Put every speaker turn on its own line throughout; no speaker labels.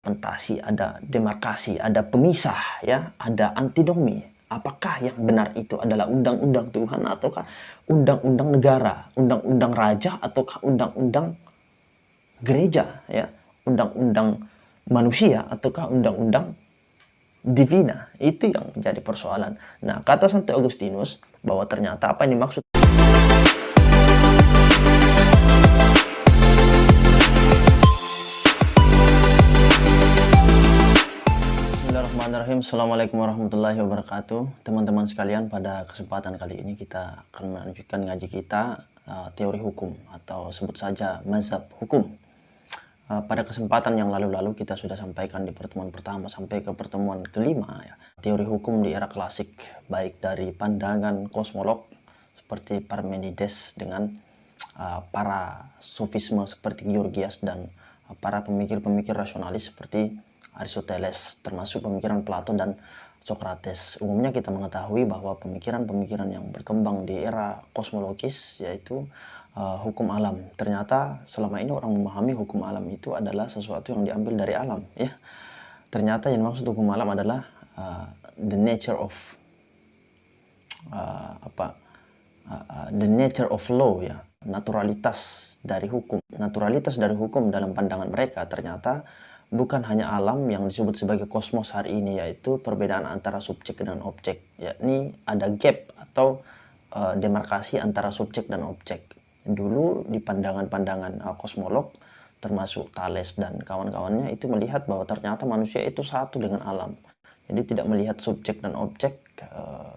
Fragmentasi, ada demarkasi, ada pemisah ya, ada antinomi. Apakah yang benar itu adalah undang-undang Tuhan ataukah undang-undang negara, undang-undang raja ataukah undang-undang gereja ya, undang-undang manusia ataukah undang-undang divina? Itu yang menjadi persoalan. Nah, kata Santo Agustinus bahwa ternyata apa yang dimaksud Bismillahirrahmanirrahim. Assalamualaikum warahmatullahi wabarakatuh. Teman-teman sekalian, pada kesempatan kali ini kita akan melanjutkan ngaji kita teori hukum atau sebut saja mazhab hukum. Pada kesempatan yang lalu-lalu kita sudah sampaikan di pertemuan pertama sampai ke pertemuan kelima ya, teori hukum di era klasik, baik dari pandangan kosmolog seperti Parmenides dengan para sofisme seperti Gorgias dan para pemikir-pemikir rasionalis seperti Aristoteles, termasuk pemikiran Plato dan Socrates. Umumnya kita mengetahui bahwa pemikiran-pemikiran yang berkembang di era kosmologis yaitu hukum alam. Ternyata selama ini orang memahami hukum alam itu adalah sesuatu yang diambil dari alam ya. Ternyata yang maksud hukum alam adalah the nature of the nature of law ya, naturalitas dari hukum. Naturalitas dari hukum dalam pandangan mereka ternyata bukan hanya alam yang disebut sebagai kosmos hari ini, yaitu perbedaan antara subjek dan objek, yakni ada gap atau demarkasi antara subjek dan objek. Dulu di pandangan-pandangan kosmolog termasuk Thales dan kawan-kawannya itu melihat bahwa ternyata manusia itu satu dengan alam. Jadi tidak melihat subjek dan objek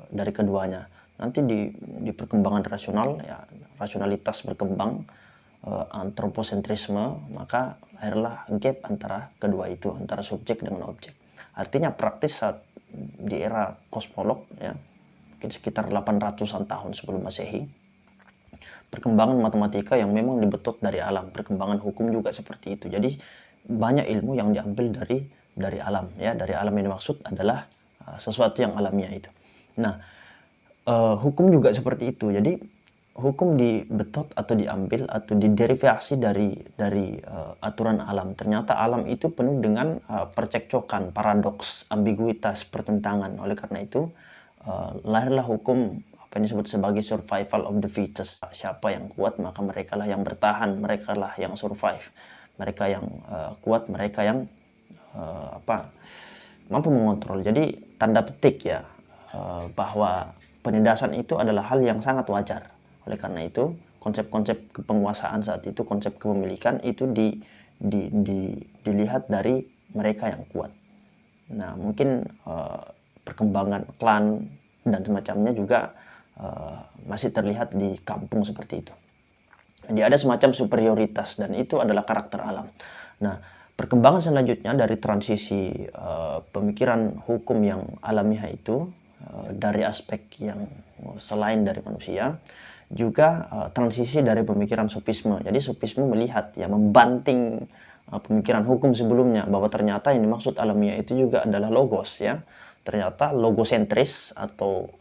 dari keduanya. Nanti di perkembangan rasional ya, rasionalitas berkembang, antroposentrisme, maka lahirlah gap antara kedua itu, antara subjek dengan objek. Artinya praktis saat di era kosmolog ya, mungkin sekitar 800-an tahun sebelum Masehi, perkembangan matematika yang memang dibetot dari alam, perkembangan hukum juga seperti itu. Jadi banyak ilmu yang diambil dari alam ya, dari alam yang dimaksud adalah sesuatu yang alamiah itu. Nah, hukum juga seperti itu. Jadi hukum dibetot atau diambil atau diderivasi dari aturan alam. Ternyata alam itu penuh dengan percekcokan, paradoks, ambiguitas, pertentangan. Oleh karena itu lahirlah hukum apa yang disebut sebagai survival of the fittest. Siapa yang kuat maka merekalah yang bertahan, merekalah yang survive. Mereka yang kuat, mereka yang mampu mengontrol. Jadi tanda petik ya bahwa penindasan itu adalah hal yang sangat wajar. Oleh karena itu, konsep-konsep kepenguasaan saat itu, konsep kepemilikan itu dilihat dari mereka yang kuat. Nah, mungkin perkembangan klan dan semacamnya juga masih terlihat di kampung seperti itu. Jadi ada semacam superioritas dan itu adalah karakter alam. Nah, perkembangan selanjutnya dari transisi pemikiran hukum yang alamiah itu dari aspek yang selain dari manusia, juga transisi dari pemikiran sofisme. Jadi sofisme melihat ya, membanting pemikiran hukum sebelumnya bahwa ternyata yang dimaksud alamiah itu juga adalah logos ya. Ternyata logosentris atau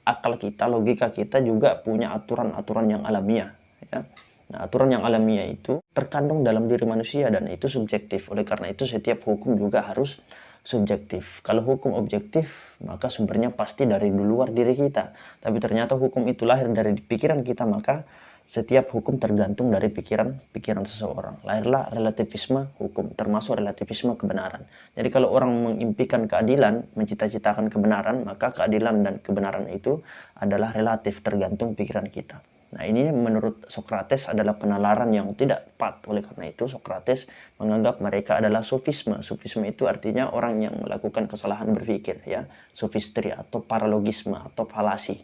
akal kita, logika kita juga punya aturan-aturan yang alamiah ya. Nah, aturan yang alamiah itu terkandung dalam diri manusia dan itu subjektif. Oleh karena itu setiap hukum juga harus subjektif. Kalau hukum objektif, maka sumbernya pasti dari luar diri kita. Tapi ternyata hukum itu lahir dari pikiran kita, maka setiap hukum tergantung dari pikiran seseorang. Lahirlah relativisme hukum, termasuk relativisme kebenaran. Jadi kalau orang mengimpikan keadilan, mencita-citakan kebenaran, maka keadilan dan kebenaran itu adalah relatif, tergantung pikiran kita. Nah, ini menurut Socrates adalah penalaran yang tidak tepat. Oleh karena itu Socrates menganggap mereka adalah sofisme. Sofisme itu artinya orang yang melakukan kesalahan berpikir ya, sophistry atau paralogisme atau falasi.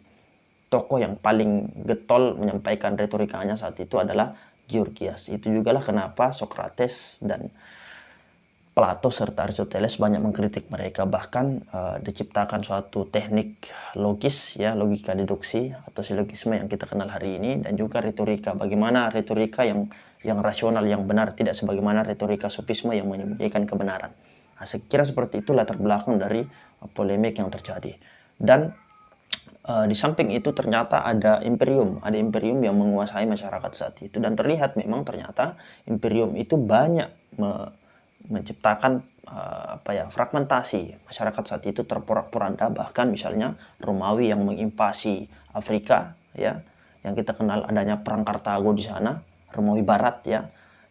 Tokoh yang paling getol menyampaikan retorikanya saat itu adalah Gorgias. Itu jugalah kenapa Socrates dan Plato serta Aristoteles banyak mengkritik mereka, bahkan diciptakan suatu teknik logis ya, logika deduksi atau silogisme yang kita kenal hari ini, dan juga retorika, bagaimana retorika yang rasional, yang benar, tidak sebagaimana retorika sofisme yang menyembunyikan kebenaran. Nah, saya kira seperti itu latar belakang dari polemik yang terjadi. Dan di samping itu ternyata ada imperium yang menguasai masyarakat saat itu, dan terlihat memang ternyata imperium itu banyak menciptakan fragmentasi. Masyarakat saat itu terporak-poranda, bahkan misalnya Romawi yang menginvasi Afrika, ya, yang kita kenal adanya perang Kartago di sana, Romawi Barat, ya,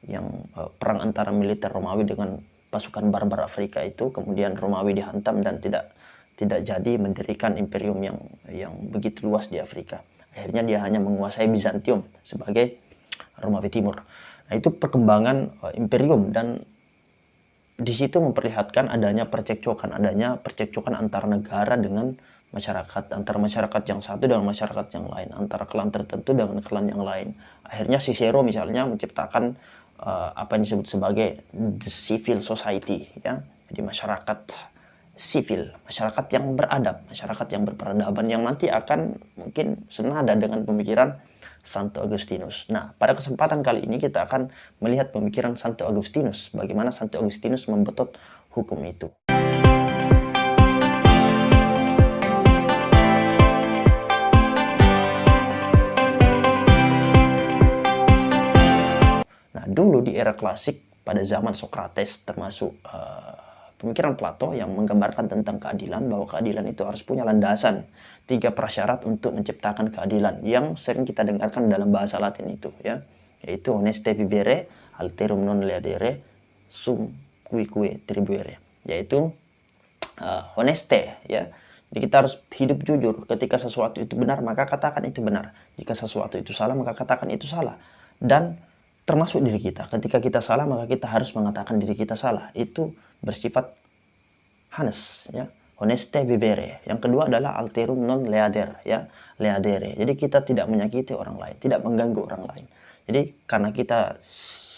yang perang antara militer Romawi dengan pasukan barbar Afrika itu, kemudian Romawi dihantam dan tidak jadi mendirikan imperium yang begitu luas di Afrika. Akhirnya dia hanya menguasai Bizantium sebagai Romawi Timur. Nah, itu perkembangan imperium, dan di situ memperlihatkan adanya percekcokan antar negara dengan masyarakat, antara masyarakat yang satu dengan masyarakat yang lain, antara klan tertentu dengan klan yang lain. Akhirnya Cicero misalnya menciptakan apa yang disebut sebagai the civil society, ya. Jadi masyarakat sipil, masyarakat yang beradab, masyarakat yang berperadaban, yang nanti akan mungkin senada dengan pemikiran Santo Agustinus. Nah, pada kesempatan kali ini kita akan melihat pemikiran Santo Agustinus, bagaimana Santo Agustinus membetot hukum itu. Nah, dulu di era klasik, pada zaman Socrates, termasuk pemikiran Plato yang menggambarkan tentang keadilan, bahwa keadilan itu harus punya landasan 3 prasyarat untuk menciptakan keadilan, yang sering kita dengarkan dalam bahasa Latin itu, ya, yaitu honeste vivere, alterum non leadere, sum cuique tribuere, yaitu honeste, ya. Jadi kita harus hidup jujur. Ketika sesuatu itu benar, maka katakan itu benar. Jika sesuatu itu salah, maka katakan itu salah. Dan termasuk diri kita. Ketika kita salah, maka kita harus mengatakan diri kita salah. Itu bersifat honest, ya. Honeste vivere. Yang kedua adalah alterum non leader, ya, leadere. Jadi kita tidak menyakiti orang lain, tidak mengganggu orang lain. Jadi karena kita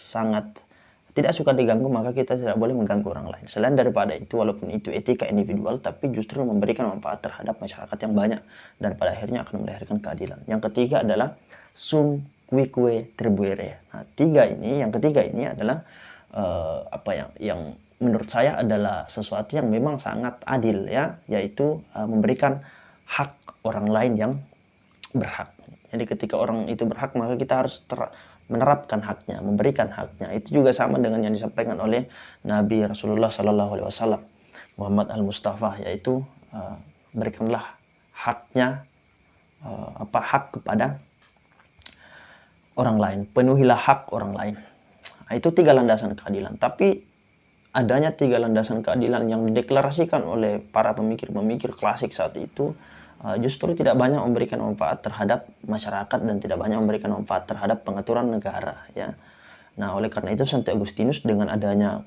sangat tidak suka diganggu, maka kita tidak boleh mengganggu orang lain. Selain daripada itu, walaupun itu etika individual, tapi justru memberikan manfaat terhadap masyarakat yang banyak, dan pada akhirnya akan melahirkan keadilan. Yang ketiga adalah sum cuique tribuere. Nah, yang ketiga ini adalah yang menurut saya adalah sesuatu yang memang sangat adil, ya, yaitu memberikan hak orang lain yang berhak. Jadi ketika orang itu berhak, maka kita harus menerapkan haknya, memberikan haknya. Itu juga sama dengan yang disampaikan oleh Nabi Rasulullah SAW, Muhammad Al-Mustafa, yaitu berikanlah haknya, hak kepada orang lain, penuhilah hak orang lain. Nah, itu 3 landasan keadilan. Tapi adanya 3 landasan keadilan yang dideklarasikan oleh para pemikir-pemikir klasik saat itu justru tidak banyak memberikan manfaat terhadap masyarakat dan tidak banyak memberikan manfaat terhadap pengaturan negara, ya. Nah, oleh karena itu Santo Agustinus dengan adanya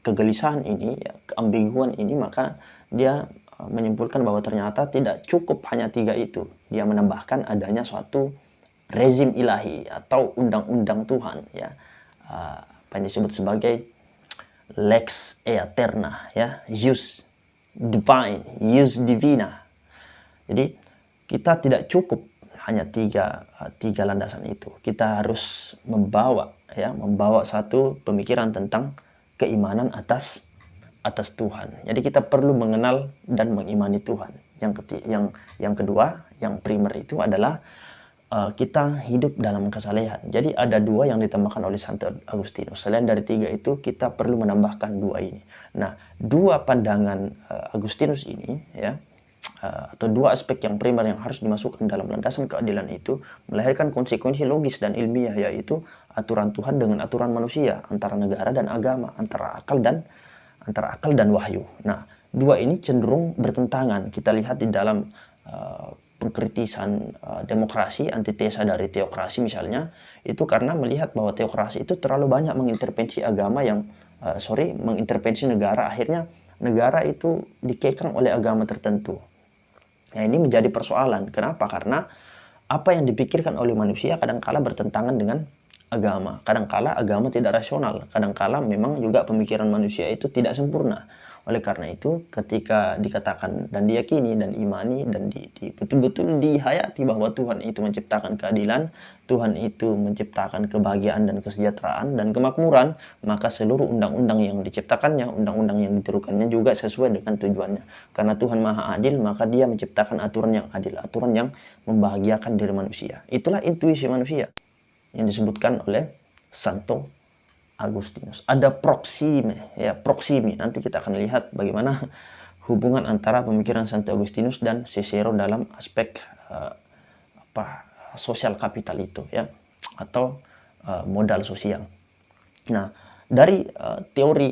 kegelisahan ini, ya, keambiguan ini, maka dia menyimpulkan bahwa ternyata tidak cukup hanya 3 itu. Dia menambahkan adanya suatu rezim ilahi atau undang-undang Tuhan, ya, apa yang disebut sebagai lex aeterna, ya, jus divine, jus divina. Jadi kita tidak cukup hanya tiga landasan itu. Kita harus membawa satu pemikiran tentang keimanan atas Tuhan. Jadi kita perlu mengenal dan mengimani Tuhan. Yang kedua, yang primer itu adalah kita hidup dalam kesalehan. Jadi ada 2 yang ditambahkan oleh Santo Agustinus. Selain dari 3 itu, kita perlu menambahkan 2 ini. Nah, 2 pandangan Agustinus ini, ya, atau 2 aspek yang primer yang harus dimasukkan dalam landasan keadilan itu melahirkan konsekuensi logis dan ilmiah, yaitu aturan Tuhan dengan aturan manusia, antara negara dan agama, antara akal dan wahyu. Nah, 2 ini cenderung bertentangan. Kita lihat di dalam pengkritisan demokrasi, antitesa dari teokrasi misalnya, itu karena melihat bahwa teokrasi itu terlalu banyak mengintervensi mengintervensi negara. Akhirnya negara itu dikekang oleh agama tertentu. Nah, ini menjadi persoalan. Kenapa? Karena apa yang dipikirkan oleh manusia kadangkala bertentangan dengan agama. Kadangkala agama tidak rasional. Kadangkala memang juga pemikiran manusia itu tidak sempurna. Oleh karena itu, ketika dikatakan dan diyakini dan imani dan betul-betul dihayati bahwa Tuhan itu menciptakan keadilan, Tuhan itu menciptakan kebahagiaan dan kesejahteraan dan kemakmuran, maka seluruh undang-undang yang diciptakannya, undang-undang yang ditirukannya juga sesuai dengan tujuannya. Karena Tuhan Maha Adil, maka Dia menciptakan aturan yang adil, aturan yang membahagiakan diri manusia. Itulah intuisi manusia yang disebutkan oleh Santo Agustinus. Ada Proxime, ya Proximi. Nanti kita akan lihat bagaimana hubungan antara pemikiran Santo Agustinus dan Cicero dalam aspek sosial kapital itu, ya, atau modal sosial. Nah, dari teori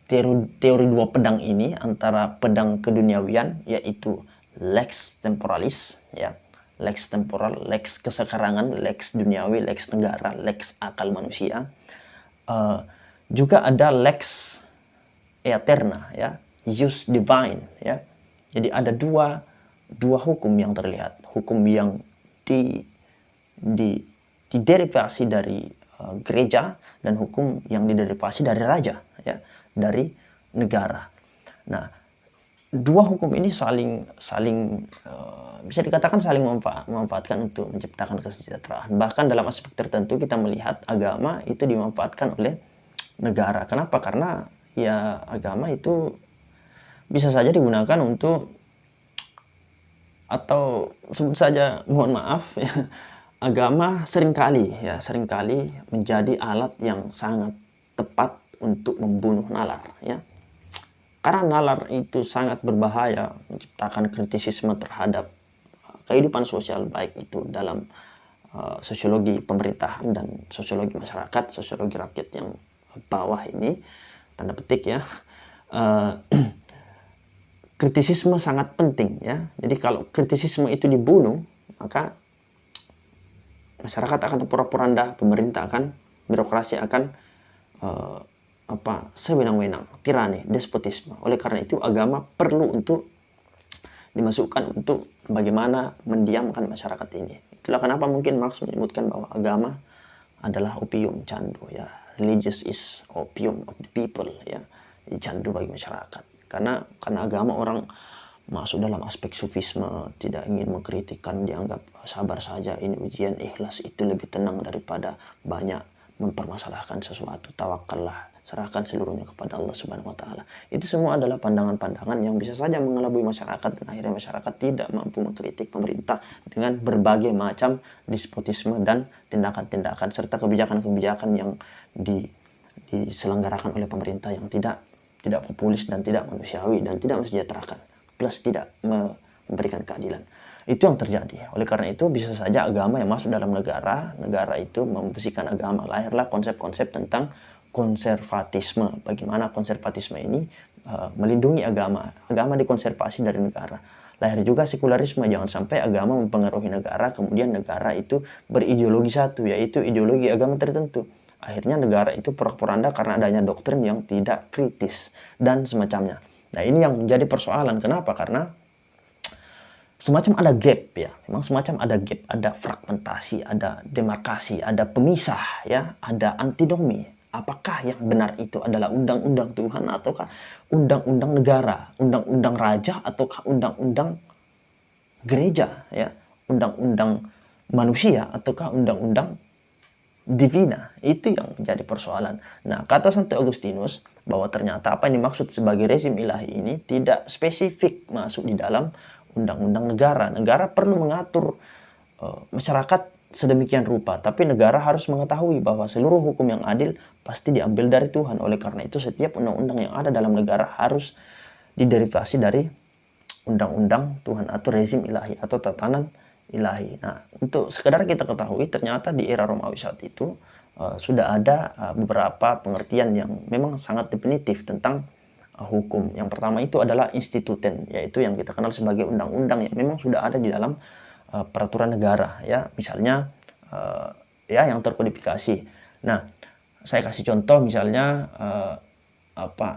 teori dua pedang ini, antara pedang keduniawian yaitu lex temporalis, ya, lex temporal, lex kesekarangan, lex duniawi, lex negara, lex akal manusia. Juga ada lex eterna, ya, jus divine, ya. Jadi ada dua hukum yang terlihat, hukum yang diderivasi dari gereja dan hukum yang diderivasi dari raja, ya, dari negara. Nah, dua hukum ini saling bisa dikatakan saling memanfaatkan untuk menciptakan kesejahteraan. Bahkan dalam aspek tertentu kita melihat agama itu dimanfaatkan oleh negara. Kenapa? Karena ya agama itu bisa saja digunakan untuk, atau sebut saja, mohon maaf ya, agama seringkali menjadi alat yang sangat tepat untuk membunuh nalar, ya. Karena nalar itu sangat berbahaya, menciptakan kritisisme terhadap kehidupan sosial, baik itu dalam sosiologi pemerintahan dan sosiologi masyarakat, sosiologi rakyat yang bawah ini, tanda petik, ya. Kritisisme sangat penting, ya. Jadi kalau kritisisme itu dibunuh, maka masyarakat akan porak-poranda, pemerintah akan, birokrasi akan sewenang-wenang, tirani, despotisme. Oleh karena itu agama perlu untuk dimasukkan untuk bagaimana mendiamkan masyarakat ini. Itulah kenapa mungkin Marx menyebutkan bahwa agama adalah opium candu, ya. Religious is opium of the people, ya. Candu bagi masyarakat. Karena agama orang masuk dalam aspek sufisme, tidak ingin mengkritikkan, dianggap sabar saja, ini ujian, ikhlas, itu lebih tenang daripada banyak mempermasalahkan sesuatu. Tawakallah, serahkan seluruhnya kepada Allah Subhanahu wa taala. Itu semua adalah pandangan-pandangan yang bisa saja mengelabui masyarakat, dan akhirnya masyarakat tidak mampu mengkritik pemerintah dengan berbagai macam despotisme dan tindakan-tindakan serta kebijakan-kebijakan yang diselenggarakan oleh pemerintah yang tidak populis dan tidak manusiawi dan tidak mensejahterakan, plus tidak memberikan keadilan. Itu yang terjadi. Oleh karena itu bisa saja agama yang masuk dalam negara itu memfungsikan agama. Lahirlah konsep-konsep tentang konservatisme. Bagaimana konservatisme ini melindungi agama dikonservasi dari negara. Lahir juga sekularisme, jangan sampai agama mempengaruhi negara, kemudian negara itu berideologi satu, yaitu ideologi agama tertentu. Akhirnya negara itu porak-poranda karena adanya doktrin yang tidak kritis dan semacamnya. Nah, ini yang menjadi persoalan. Kenapa? Karena semacam ada gap, ya. Memang semacam ada gap, ada fragmentasi, ada demarkasi, ada pemisah, ya, ada antinomi. Apakah yang benar itu adalah undang-undang Tuhan ataukah undang-undang negara, undang-undang raja ataukah undang-undang gereja, ya, undang-undang manusia ataukah undang-undang divina? Itu yang menjadi persoalan. Nah, kata Santo Agustinus bahwa ternyata apa yang dimaksud sebagai rezim ilahi ini tidak spesifik masuk di dalam undang-undang negara. Negara perlu mengatur masyarakat sedemikian rupa, tapi negara harus mengetahui bahwa seluruh hukum yang adil pasti diambil dari Tuhan. Oleh karena itu setiap undang-undang yang ada dalam negara harus diderivasi dari undang-undang Tuhan atau rezim ilahi atau tatanan ilahi. Nah, untuk sekedar kita ketahui, ternyata di era Romawi saat itu sudah ada beberapa pengertian yang memang sangat definitif tentang hukum. Yang pertama itu adalah instituten, yaitu yang kita kenal sebagai undang-undang yang memang sudah ada di dalam peraturan negara, ya. Misalnya ya yang terkodifikasi. Nah, saya kasih contoh misalnya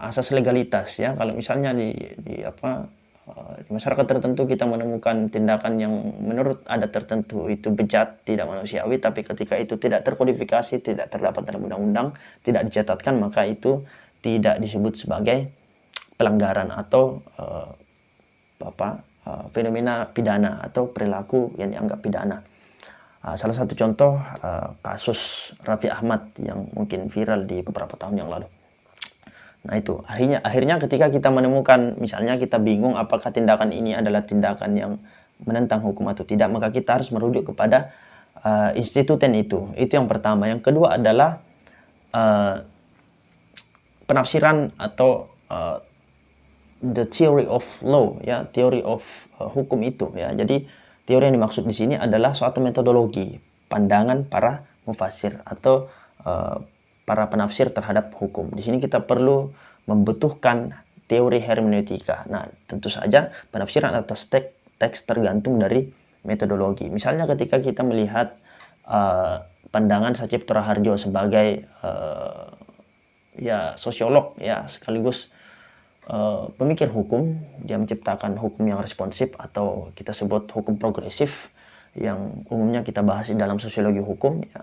asas legalitas, ya. Kalau misalnya di masyarakat tertentu kita menemukan tindakan yang menurut adat tertentu itu bejat, tidak manusiawi, tapi ketika itu tidak terkodifikasi, tidak terdapat dalam undang-undang, tidak dicatatkan, maka itu tidak disebut sebagai pelanggaran atau fenomena pidana atau perilaku yang dianggap pidana. Salah satu contoh kasus Raffi Ahmad yang mungkin viral di beberapa tahun yang lalu. Nah, itu akhirnya ketika kita menemukan, misalnya kita bingung apakah tindakan ini adalah tindakan yang menentang hukum atau tidak, maka kita harus merujuk kepada instituten itu. Itu yang pertama. Yang kedua adalah penafsiran atau the theory of law, ya, teori of hukum itu, ya. Jadi teori yang dimaksud di sini adalah suatu metodologi pandangan para mufassir atau para penafsir terhadap hukum. Di sini kita perlu membutuhkan teori hermeneutika. Nah, tentu saja penafsiran atas teks tergantung dari metodologi. Misalnya ketika kita melihat pandangan Sacipto Raharjo sebagai ya sosiolog, ya, sekaligus pemikir hukum, dia menciptakan hukum yang responsif atau kita sebut hukum progresif yang umumnya kita bahas di dalam sosiologi hukum, ya.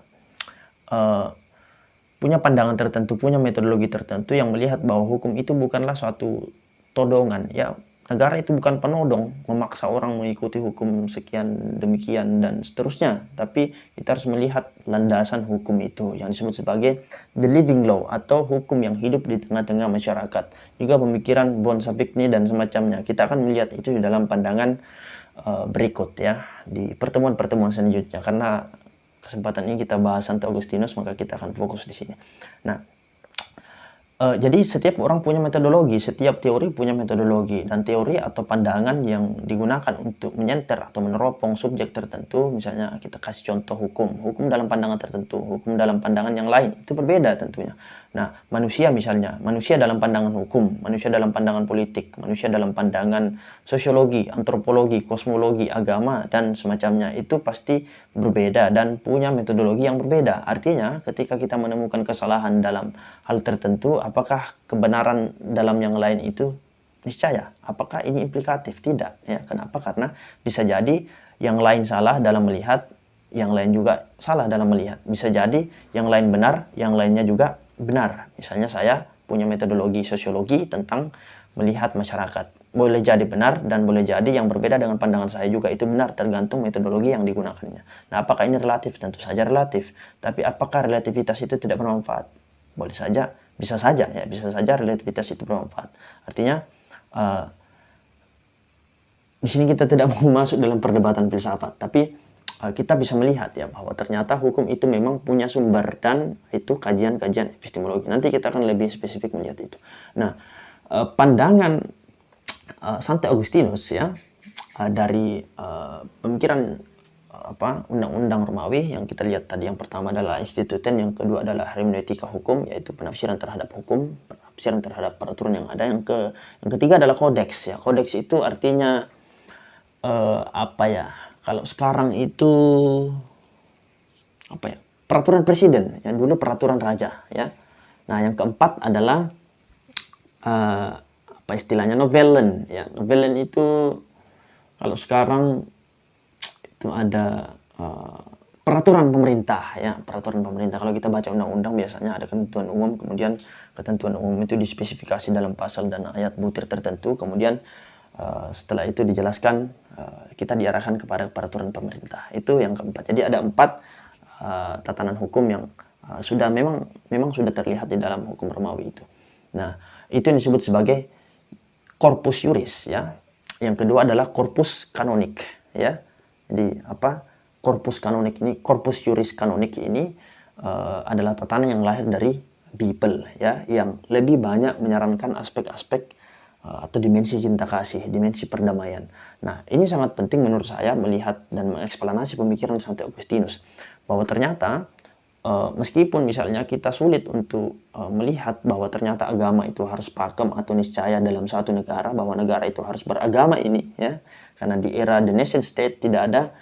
Punya pandangan tertentu, punya metodologi tertentu yang melihat bahwa hukum itu bukanlah suatu todongan, ya. Negara itu bukan penodong memaksa orang mengikuti hukum sekian demikian dan seterusnya, tapi kita harus melihat landasan hukum itu yang disebut sebagai the living law atau hukum yang hidup di tengah-tengah masyarakat. Juga pemikiran Von Sapigny dan semacamnya. Kita akan melihat itu di dalam pandangan berikut, ya, di pertemuan-pertemuan selanjutnya. Karena kesempatan ini kita bahas Santo Agustinus, maka kita akan fokus di sini. Nah, jadi setiap orang punya metodologi, setiap teori punya metodologi, dan teori atau pandangan yang digunakan untuk menyenter atau meneropong subjek tertentu, misalnya kita kasih contoh hukum dalam pandangan tertentu, hukum dalam pandangan yang lain, itu berbeda tentunya. Nah, manusia misalnya, manusia dalam pandangan hukum, manusia dalam pandangan politik, manusia dalam pandangan sosiologi, antropologi, kosmologi, agama, dan semacamnya, itu pasti berbeda dan punya metodologi yang berbeda. Artinya, ketika kita menemukan kesalahan dalam hal tertentu, apakah kebenaran dalam yang lain itu niscaya? Apakah ini implikatif? Tidak. Ya, kenapa? Karena bisa jadi yang lain salah dalam melihat, yang lain juga salah dalam melihat. Bisa jadi yang lain benar, yang lainnya juga benar. Misalnya saya punya metodologi sosiologi tentang melihat masyarakat. Boleh jadi benar dan boleh jadi yang berbeda dengan pandangan saya juga itu benar, tergantung metodologi yang digunakannya. Nah, apakah ini relatif? Tentu saja relatif. Tapi apakah relativitas itu tidak bermanfaat? Boleh saja, bisa saja, ya, bisa saja relativitas itu bermanfaat. Artinya di sini kita tidak mau masuk dalam perdebatan filsafat, tapi kita bisa melihat, ya, bahwa ternyata hukum itu memang punya sumber dan itu kajian-kajian epistemologi. Nanti kita akan lebih spesifik melihat itu. Nah, pandangan Santo Agustinus, ya, dari pemikiran undang-undang Romawi yang kita lihat tadi, yang pertama adalah instituten, yang kedua adalah hermeneutika hukum, yaitu penafsiran terhadap hukum, penafsiran terhadap peraturan yang ada. Yang ketiga adalah kodeks, ya. Kodeks itu artinya kalau sekarang itu peraturan presiden, yang dulu peraturan raja, ya. Nah, yang keempat adalah istilahnya novellen, ya. Novellen itu kalau sekarang itu ada peraturan pemerintah, ya, peraturan pemerintah. Kalau kita baca undang-undang biasanya ada ketentuan umum, kemudian ketentuan umum itu dispesifikasi dalam pasal dan ayat butir tertentu, kemudian setelah itu dijelaskan, kita diarahkan kepada peraturan pemerintah. Itu yang keempat. Jadi ada 4 tatanan hukum yang sudah memang sudah terlihat di dalam hukum Romawi itu. Nah, itu yang disebut sebagai corpus juris, ya. Yang kedua adalah corpus kanonik, ya. Jadi corpus kanonik ini, corpus juris kanonik ini adalah tatanan yang lahir dari Bible, ya, yang lebih banyak menyarankan aspek-aspek atau dimensi cinta kasih, dimensi perdamaian. Nah, ini sangat penting menurut saya melihat dan mengeksplanasi pemikiran Santo Agustinus, bahwa ternyata meskipun misalnya kita sulit untuk melihat bahwa ternyata agama itu harus pakem atau niscaya dalam satu negara, bahwa negara itu harus beragama ini, ya, karena di era the nation state tidak ada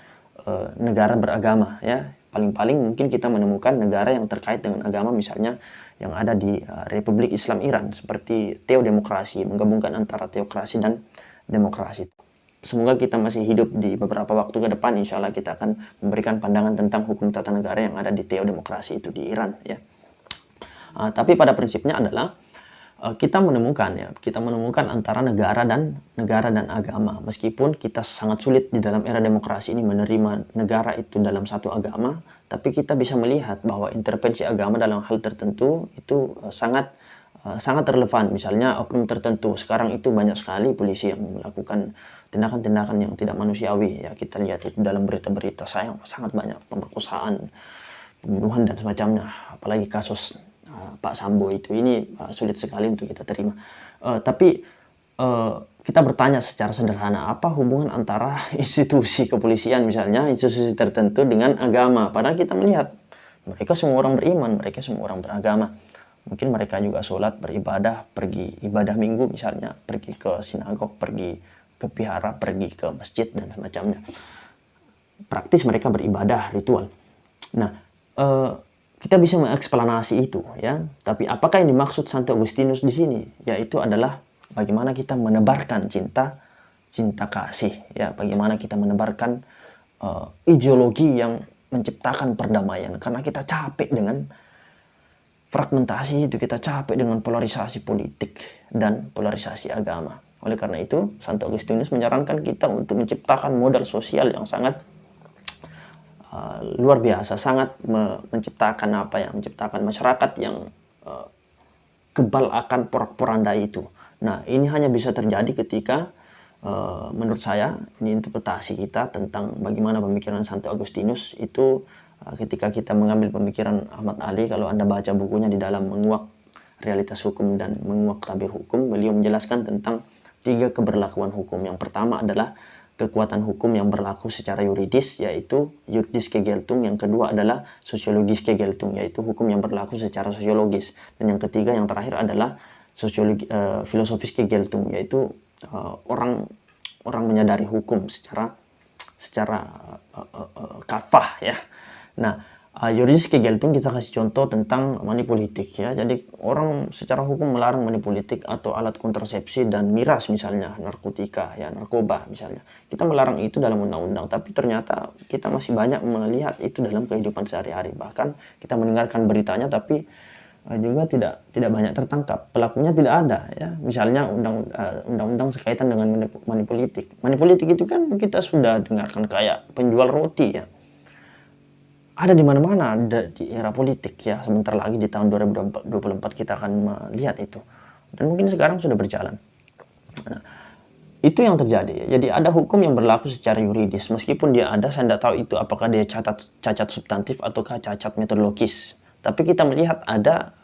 negara beragama, ya. Paling-paling mungkin kita menemukan negara yang terkait dengan agama, misalnya yang ada di Republik Islam Iran, seperti teodemokrasi, menggabungkan antara teokrasi dan demokrasi. Semoga kita masih hidup di beberapa waktu ke depan, insya Allah kita akan memberikan pandangan tentang hukum tata negara yang ada di teodemokrasi itu di Iran, ya. Tapi pada prinsipnya adalah kita menemukan antara negara dan agama. Meskipun kita sangat sulit di dalam era demokrasi ini menerima negara itu dalam satu agama, tapi kita bisa melihat bahwa intervensi agama dalam hal tertentu itu sangat sangat relevan. Misalnya oknum tertentu, sekarang itu banyak sekali polisi yang melakukan tindakan-tindakan yang tidak manusiawi. Ya, kita lihat itu dalam berita-berita, sayang sangat banyak pemerkosaan, pembunuhan dan semacamnya. Apalagi kasus Pak Sambo itu, ini sulit sekali untuk kita terima. Tapi kita bertanya secara sederhana, apa hubungan antara institusi kepolisian misalnya, institusi tertentu dengan agama? Padahal kita melihat mereka semua orang beriman, mereka semua orang beragama. Mungkin mereka juga sholat, beribadah, pergi ibadah minggu misalnya, pergi ke sinagog, pergi ke vihara, pergi ke masjid dan semacamnya. Praktis mereka beribadah, ritual. Nah, kita bisa mengeksplanasi itu, ya. Tapi apakah yang dimaksud Santo Agustinus di sini? Yaitu adalah bagaimana kita menebarkan cinta kasih, ya. Bagaimana kita menebarkan ideologi yang menciptakan perdamaian. Karena kita capek dengan fragmentasi itu, kita capek dengan polarisasi politik dan polarisasi agama. Oleh karena itu, Santo Agustinus menyarankan kita untuk menciptakan modal sosial yang sangat luar biasa, sangat menciptakan masyarakat yang kebal akan porak-poranda itu. Nah, ini hanya bisa terjadi ketika menurut saya, ini interpretasi kita tentang bagaimana pemikiran Santo Agustinus itu, ketika kita mengambil pemikiran Ahmad Ali. Kalau Anda baca bukunya di dalam Menguak Realitas Hukum dan Menguak Tabir Hukum, beliau menjelaskan tentang 3 keberlakuan hukum. Yang pertama adalah kekuatan hukum yang berlaku secara yuridis, yaitu juridische Geltung. Yang kedua adalah sosiologische Geltung, yaitu hukum yang berlaku secara sosiologis. Dan yang ketiga, yang terakhir adalah filosofische Geltung, yaitu orang menyadari hukum secara kafah, ya. Nah, juridische Geltung kita kasih contoh tentang money politik, ya. Jadi orang secara hukum melarang money politik atau alat kontrasepsi dan miras misalnya, narkotika, ya, narkoba misalnya. Kita melarang itu dalam undang-undang, tapi ternyata kita masih banyak melihat itu dalam kehidupan sehari-hari. Bahkan kita mendengarkan beritanya tapi juga tidak banyak tertangkap, pelakunya tidak ada, ya. Misalnya undang-undang sekaitan dengan money politik. Money politik itu kan kita sudah dengarkan kayak penjual roti, ya. Ada di mana-mana di era politik, ya. Sebentar lagi di tahun 2024 kita akan melihat itu. Dan mungkin sekarang sudah berjalan. Nah, itu yang terjadi. Jadi ada hukum yang berlaku secara yuridis. Meskipun dia ada, saya tidak tahu itu apakah dia cacat substantif ataukah cacat metodologis. Tapi kita melihat ada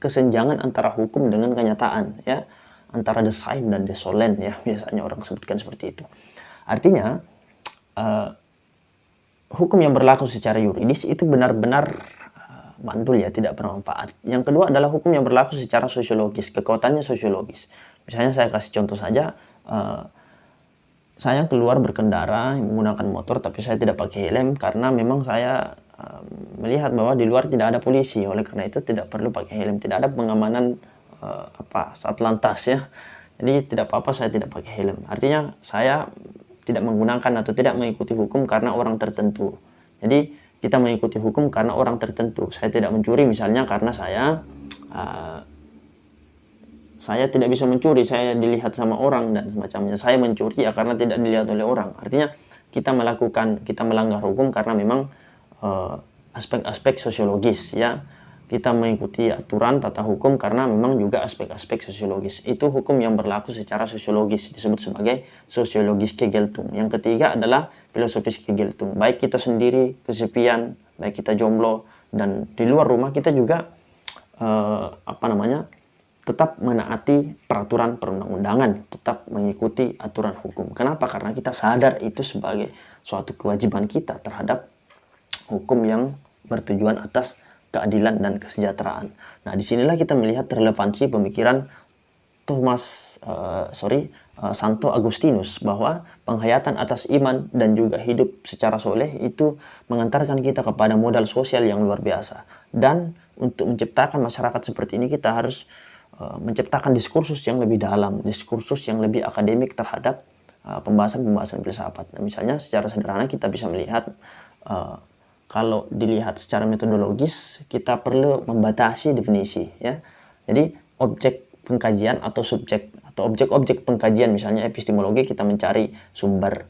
kesenjangan antara hukum dengan kenyataan, ya. Antara the sign dan the solen, ya. Biasanya orang sebutkan seperti itu. Artinya, hukum yang berlaku secara yuridis itu benar-benar mandul, ya, tidak bermanfaat. Yang kedua adalah hukum yang berlaku secara sosiologis, kekuatannya sosiologis. Misalnya saya kasih contoh saja, saya keluar berkendara menggunakan motor tapi saya tidak pakai helm karena memang saya melihat bahwa di luar tidak ada polisi. Oleh karena itu tidak perlu pakai helm, tidak ada pengamanan saat lantas, ya. Jadi tidak apa-apa saya tidak pakai helm. Artinya saya tidak menggunakan atau tidak mengikuti hukum karena orang tertentu. Jadi kita mengikuti hukum karena orang tertentu. Saya tidak mencuri misalnya karena saya tidak bisa mencuri, saya dilihat sama orang dan semacamnya. Saya mencuri ya karena tidak dilihat oleh orang. Artinya kita melanggar hukum karena memang aspek-aspek sosiologis, ya. Kita mengikuti aturan tata hukum karena memang juga aspek-aspek sosiologis. Itu hukum yang berlaku secara sosiologis, disebut sebagai sosiologische Geltung. Yang ketiga adalah filosofische Geltung. Baik kita sendiri, kesepian, baik kita jomblo, dan di luar rumah kita juga tetap menaati peraturan perundang-undangan, tetap mengikuti aturan hukum. Kenapa? Karena kita sadar itu sebagai suatu kewajiban kita terhadap hukum yang bertujuan atas keadilan dan kesejahteraan. Nah, disinilah kita melihat relevansi pemikiran Santo Agustinus, bahwa penghayatan atas iman dan juga hidup secara soleh itu mengantarkan kita kepada modal sosial yang luar biasa. Dan untuk menciptakan masyarakat seperti ini kita harus menciptakan diskursus yang lebih dalam, diskursus yang lebih akademik terhadap pembahasan-pembahasan filsafat. Nah, misalnya secara sederhana kita bisa melihat, kalau dilihat secara metodologis kita perlu membatasi definisi, ya. Jadi objek pengkajian atau subjek atau objek-objek pengkajian, misalnya epistemologi, kita mencari sumber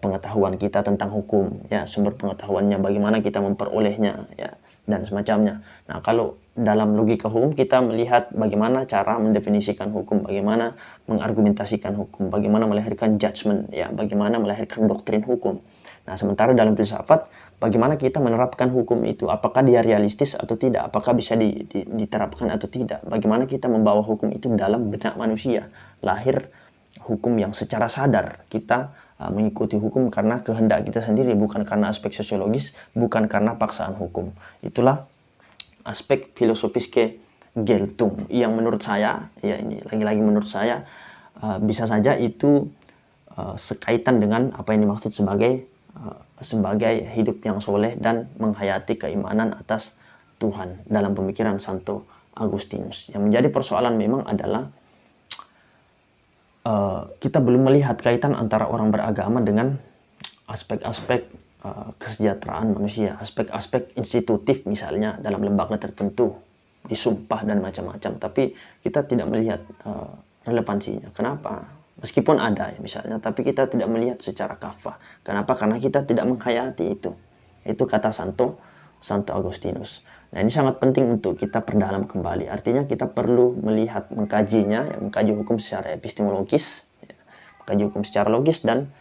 pengetahuan kita tentang hukum, ya, sumber pengetahuannya, bagaimana kita memperolehnya, ya, dan semacamnya. Nah, kalau dalam logika hukum kita melihat bagaimana cara mendefinisikan hukum, bagaimana mengargumentasikan hukum, bagaimana melahirkan judgment, ya, bagaimana melahirkan doktrin hukum. Nah, sementara dalam filsafat, bagaimana kita menerapkan hukum itu, apakah dia realistis atau tidak, apakah bisa diterapkan atau tidak, bagaimana kita membawa hukum itu dalam benak manusia, lahir hukum yang secara sadar kita mengikuti hukum karena kehendak kita sendiri, bukan karena aspek sosiologis, bukan karena paksaan hukum. Itulah aspek filosofis ke Geltung yang menurut saya, ya ini lagi-lagi menurut saya, bisa saja itu sekaitan dengan apa yang dimaksud sebagai hidup yang soleh dan menghayati keimanan atas Tuhan dalam pemikiran Santo Agustinus. Yang menjadi persoalan memang adalah kita belum melihat kaitan antara orang beragama dengan aspek-aspek kesejahteraan manusia, aspek-aspek institutif misalnya dalam lembaga tertentu, disumpah dan macam-macam, tapi kita tidak melihat relevansinya. Kenapa? Meskipun ada ya misalnya, tapi kita tidak melihat secara kafah. Kenapa? Karena kita tidak menghayati itu. Itu kata Santo Agustinus. Nah, ini sangat penting untuk kita perdalam kembali. Artinya kita perlu melihat, mengkajinya, ya, mengkaji hukum secara epistemologis, ya, mengkaji hukum secara logis dan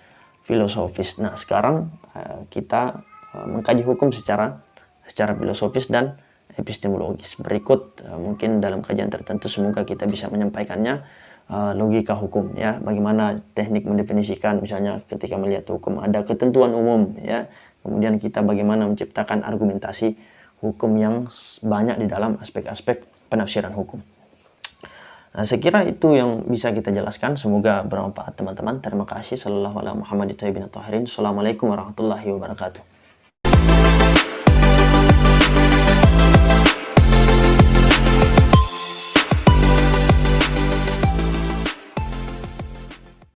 filosofis. Nah, sekarang kita mengkaji hukum secara filosofis dan epistemologis. Berikut mungkin dalam kajian tertentu semoga kita bisa menyampaikannya, logika hukum, ya, bagaimana teknik mendefinisikan, misalnya ketika melihat hukum ada ketentuan umum, ya, kemudian kita bagaimana menciptakan argumentasi hukum yang banyak di dalam aspek-aspek penafsiran hukum. Nah, saya kira itu yang bisa kita jelaskan. Semoga bermanfaat teman-teman. Terima kasih. Sallallahu alaihi Muhammad Assalamualaikum warahmatullahi wabarakatuh.